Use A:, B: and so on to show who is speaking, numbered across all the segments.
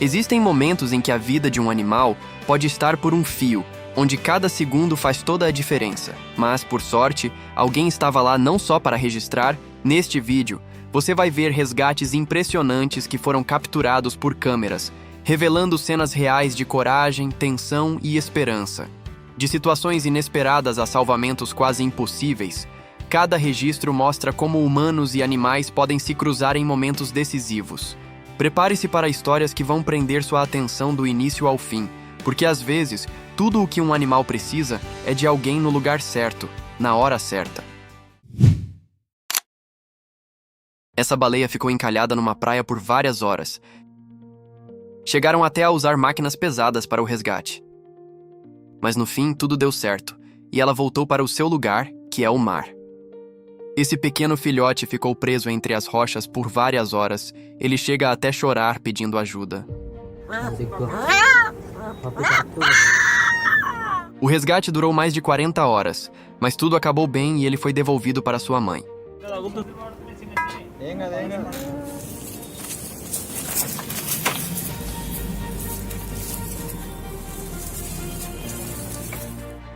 A: Existem momentos em que a vida de um animal pode estar por um fio, onde cada segundo faz toda a diferença. Mas, por sorte, alguém estava lá não só para registrar. Neste vídeo, você vai ver resgates impressionantes que foram capturados por câmeras, revelando cenas reais de coragem, tensão e esperança. De situações inesperadas a salvamentos quase impossíveis, cada registro mostra como humanos e animais podem se cruzar em momentos decisivos. Prepare-se para histórias que vão prender sua atenção do início ao fim, porque às vezes, tudo o que um animal precisa é de alguém no lugar certo, na hora certa. Essa baleia ficou encalhada numa praia por várias horas. Chegaram até a usar máquinas pesadas para o resgate. Mas no fim, tudo deu certo, e ela voltou para o seu lugar, que é o mar. Esse pequeno filhote ficou preso entre as rochas por várias horas. Ele chega até chorar pedindo ajuda. O resgate durou mais de 40 horas, mas tudo acabou bem e ele foi devolvido para sua mãe.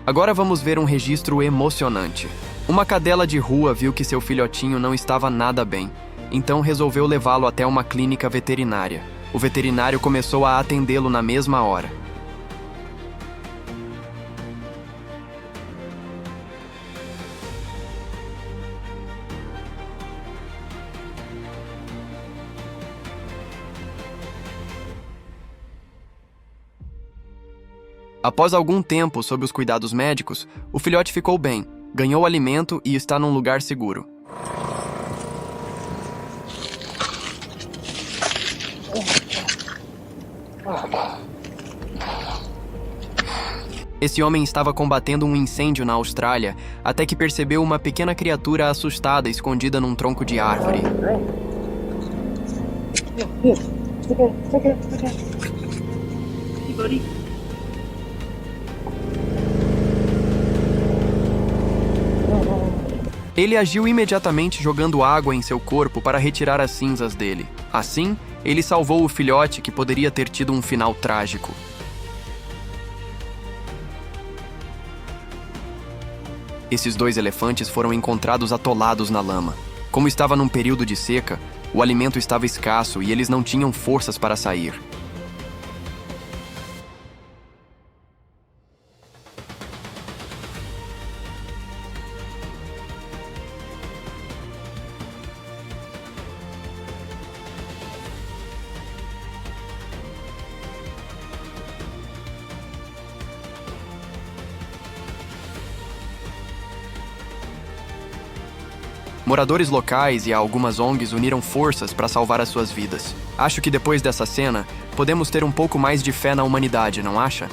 A: Agora vamos ver um registro emocionante. Uma cadela de rua viu que seu filhotinho não estava nada bem, então resolveu levá-lo até uma clínica veterinária. O veterinário começou a atendê-lo na mesma hora. Após algum tempo sob os cuidados médicos, o filhote ficou bem, ganhou alimento e está num lugar seguro. Esse homem estava combatendo um incêndio na Austrália até que percebeu uma pequena criatura assustada escondida num tronco de árvore. Ele agiu imediatamente jogando água em seu corpo para retirar as cinzas dele. Assim, ele salvou o filhote que poderia ter tido um final trágico. Esses dois elefantes foram encontrados atolados na lama. Como estava num período de seca, o alimento estava escasso e eles não tinham forças para sair. Moradores locais e algumas ONGs uniram forças para salvar as suas vidas. Acho que depois dessa cena, podemos ter um pouco mais de fé na humanidade, não acha?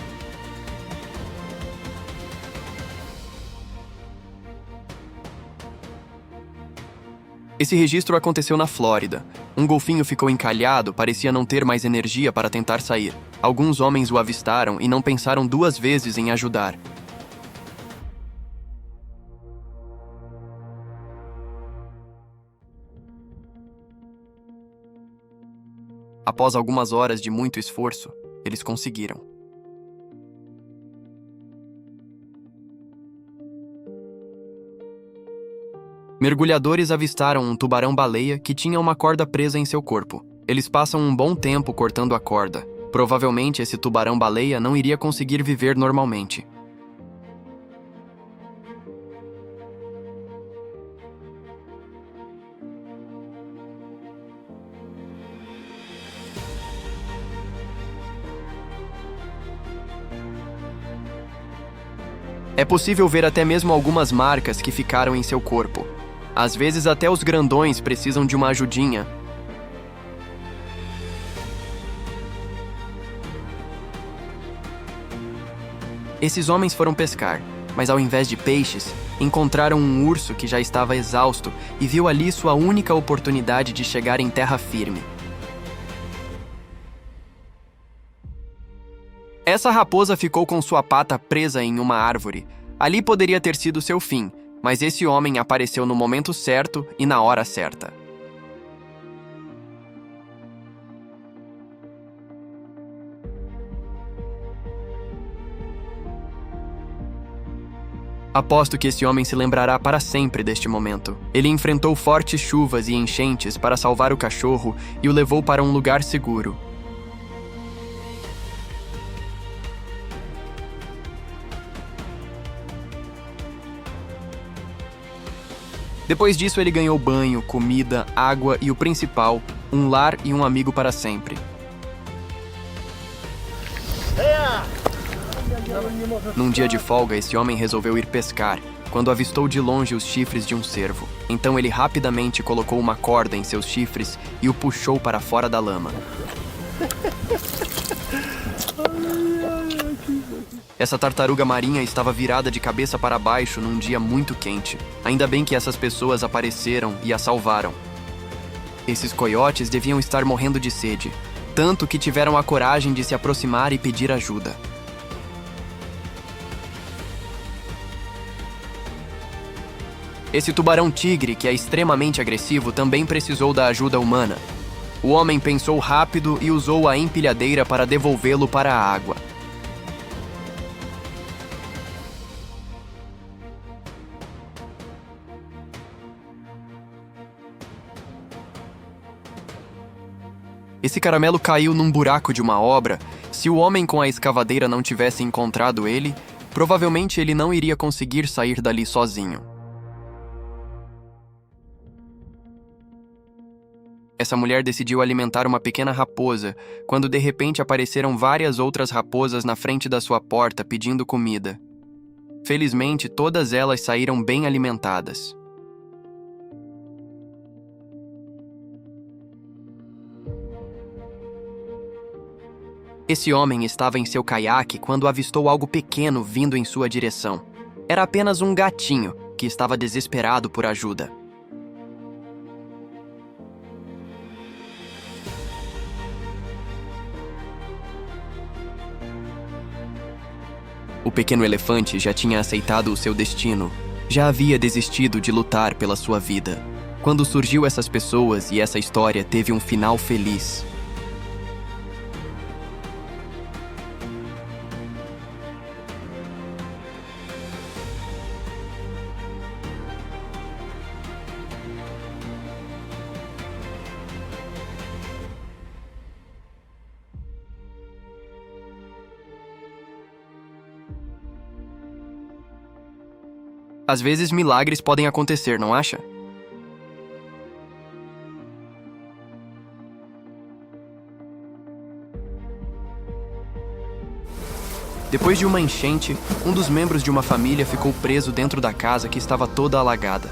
A: Esse registro aconteceu na Flórida. Um golfinho ficou encalhado, parecia não ter mais energia para tentar sair. Alguns homens o avistaram e não pensaram duas vezes em ajudar. Após algumas horas de muito esforço, eles conseguiram. Mergulhadores avistaram um tubarão-baleia que tinha uma corda presa em seu corpo. Eles passam um bom tempo cortando a corda. Provavelmente esse tubarão-baleia não iria conseguir viver normalmente. É possível ver até mesmo algumas marcas que ficaram em seu corpo. Às vezes até os grandões precisam de uma ajudinha. Esses homens foram pescar, mas ao invés de peixes, encontraram um urso que já estava exausto e viu ali sua única oportunidade de chegar em terra firme. Essa raposa ficou com sua pata presa em uma árvore. Ali poderia ter sido seu fim, mas esse homem apareceu no momento certo e na hora certa. Aposto que esse homem se lembrará para sempre deste momento. Ele enfrentou fortes chuvas e enchentes para salvar o cachorro e o levou para um lugar seguro. Depois disso, ele ganhou banho, comida, água e o principal, um lar e um amigo para sempre. Num dia de folga, esse homem resolveu ir pescar, quando avistou de longe os chifres de um cervo. Então ele rapidamente colocou uma corda em seus chifres e o puxou para fora da lama. Essa tartaruga marinha estava virada de cabeça para baixo num dia muito quente. Ainda bem que essas pessoas apareceram e a salvaram. Esses coiotes deviam estar morrendo de sede, tanto que tiveram a coragem de se aproximar e pedir ajuda. Esse tubarão-tigre, que é extremamente agressivo, também precisou da ajuda humana. O homem pensou rápido e usou a empilhadeira para devolvê-lo para a água. Esse caramelo caiu num buraco de uma obra. Se o homem com a escavadeira não tivesse encontrado ele, provavelmente ele não iria conseguir sair dali sozinho. Essa mulher decidiu alimentar uma pequena raposa, quando de repente apareceram várias outras raposas na frente da sua porta pedindo comida. Felizmente, todas elas saíram bem alimentadas. Esse homem estava em seu caiaque quando avistou algo pequeno vindo em sua direção. Era apenas um gatinho que estava desesperado por ajuda. O pequeno elefante já tinha aceitado o seu destino. Já havia desistido de lutar pela sua vida. Quando surgiu essas pessoas e essa história teve um final feliz. Às vezes milagres podem acontecer, não acha? Depois de uma enchente, um dos membros de uma família ficou preso dentro da casa que estava toda alagada.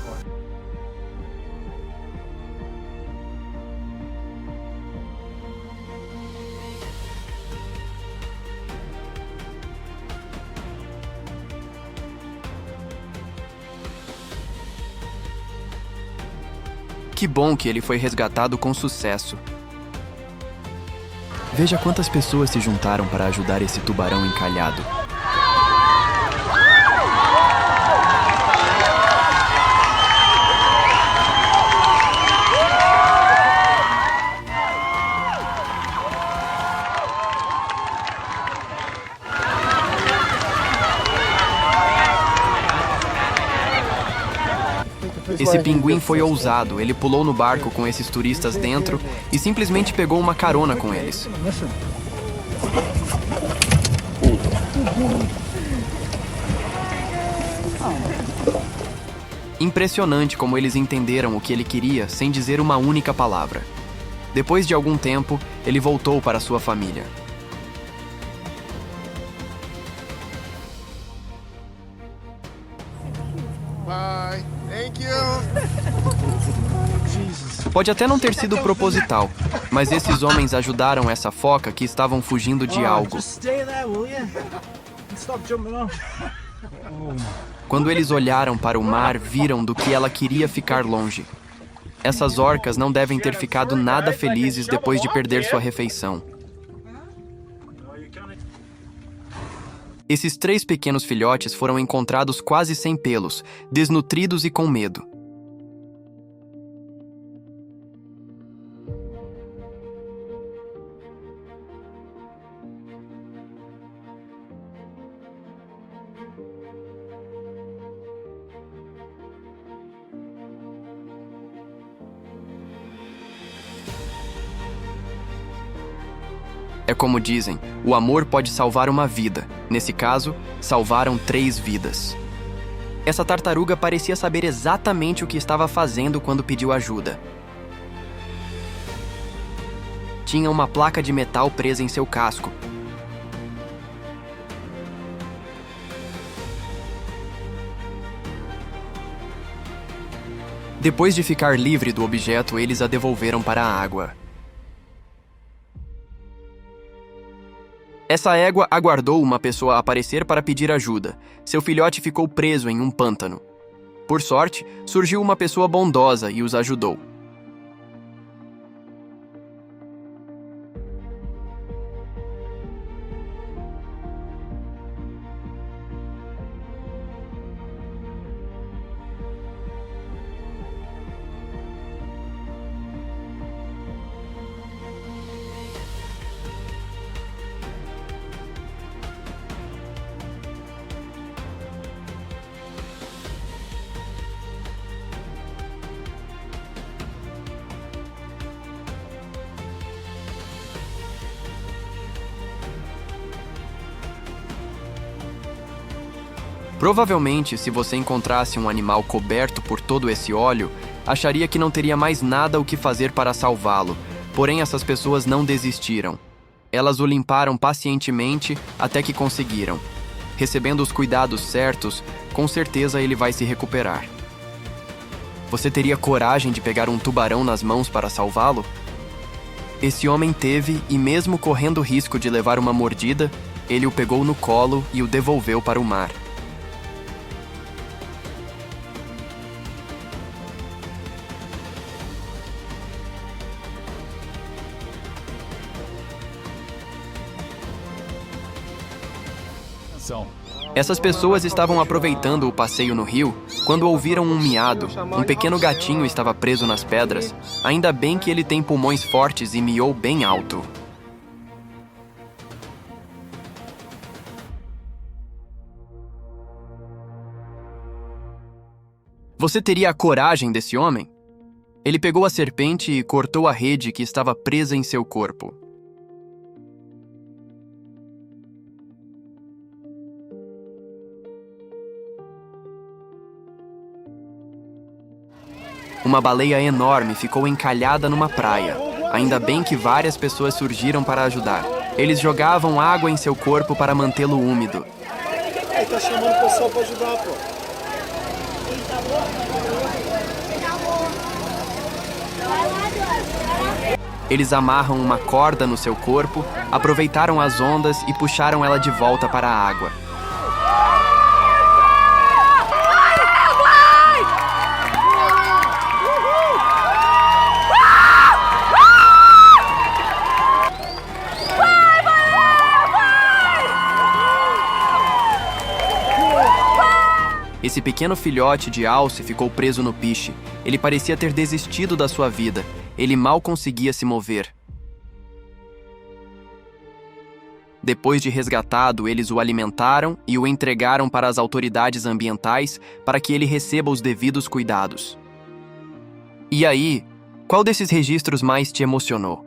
A: Que bom que ele foi resgatado com sucesso. Veja quantas pessoas se juntaram para ajudar esse tubarão encalhado. Esse pinguim foi ousado, ele pulou no barco com esses turistas dentro e simplesmente pegou uma carona com eles. Impressionante como eles entenderam o que ele queria sem dizer uma única palavra. Depois de algum tempo, ele voltou para sua família.
B: Bye. Thank you.
A: Pode até não ter sido proposital, mas esses homens ajudaram essa foca que estavam fugindo de algo. Quando eles olharam para o mar, viram do que ela queria ficar longe. Essas orcas não devem ter ficado nada felizes depois de perder sua refeição. Esses 3 pequenos filhotes foram encontrados quase sem pelos, desnutridos e com medo. É como dizem, o amor pode salvar uma vida. Nesse caso, salvaram 3 vidas. Essa tartaruga parecia saber exatamente o que estava fazendo quando pediu ajuda. Tinha uma placa de metal presa em seu casco. Depois de ficar livre do objeto, eles a devolveram para a água. Essa égua aguardou uma pessoa aparecer para pedir ajuda. Seu filhote ficou preso em um pântano. Por sorte, surgiu uma pessoa bondosa e os ajudou. Provavelmente, se você encontrasse um animal coberto por todo esse óleo, acharia que não teria mais nada o que fazer para salvá-lo. Porém, essas pessoas não desistiram. Elas o limparam pacientemente até que conseguiram. Recebendo os cuidados certos, com certeza ele vai se recuperar. Você teria coragem de pegar um tubarão nas mãos para salvá-lo? Esse homem teve, e mesmo correndo o risco de levar uma mordida, ele o pegou no colo e o devolveu para o mar. Essas pessoas estavam aproveitando o passeio no rio quando ouviram um miado. Um pequeno gatinho estava preso nas pedras. Ainda bem que ele tem pulmões fortes e miou bem alto. Você teria a coragem desse homem? Ele pegou a serpente e cortou a rede que estava presa em seu corpo. Uma baleia enorme ficou encalhada numa praia. Ainda bem que várias pessoas surgiram para ajudar. Eles jogavam água em seu corpo para mantê-lo úmido.
B: Ele tá chamando o pessoal para ajudar, pô.
A: Eles amarram uma corda no seu corpo, aproveitaram as ondas e puxaram ela de volta para a água. Esse pequeno filhote de alce ficou preso no piche. Ele parecia ter desistido da sua vida. Ele mal conseguia se mover. Depois de resgatado, eles o alimentaram e o entregaram para as autoridades ambientais para que ele receba os devidos cuidados. E aí, qual desses registros mais te emocionou?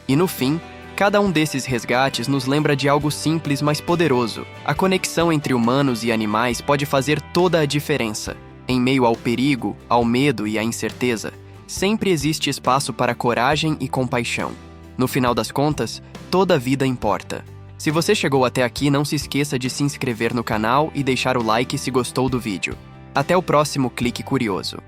A: E no fim, cada um desses resgates nos lembra de algo simples, mas poderoso. A conexão entre humanos e animais pode fazer toda a diferença. Em meio ao perigo, ao medo e à incerteza, sempre existe espaço para coragem e compaixão. No final das contas, toda vida importa. Se você chegou até aqui, não se esqueça de se inscrever no canal e deixar o like se gostou do vídeo. Até o próximo Clique Curioso.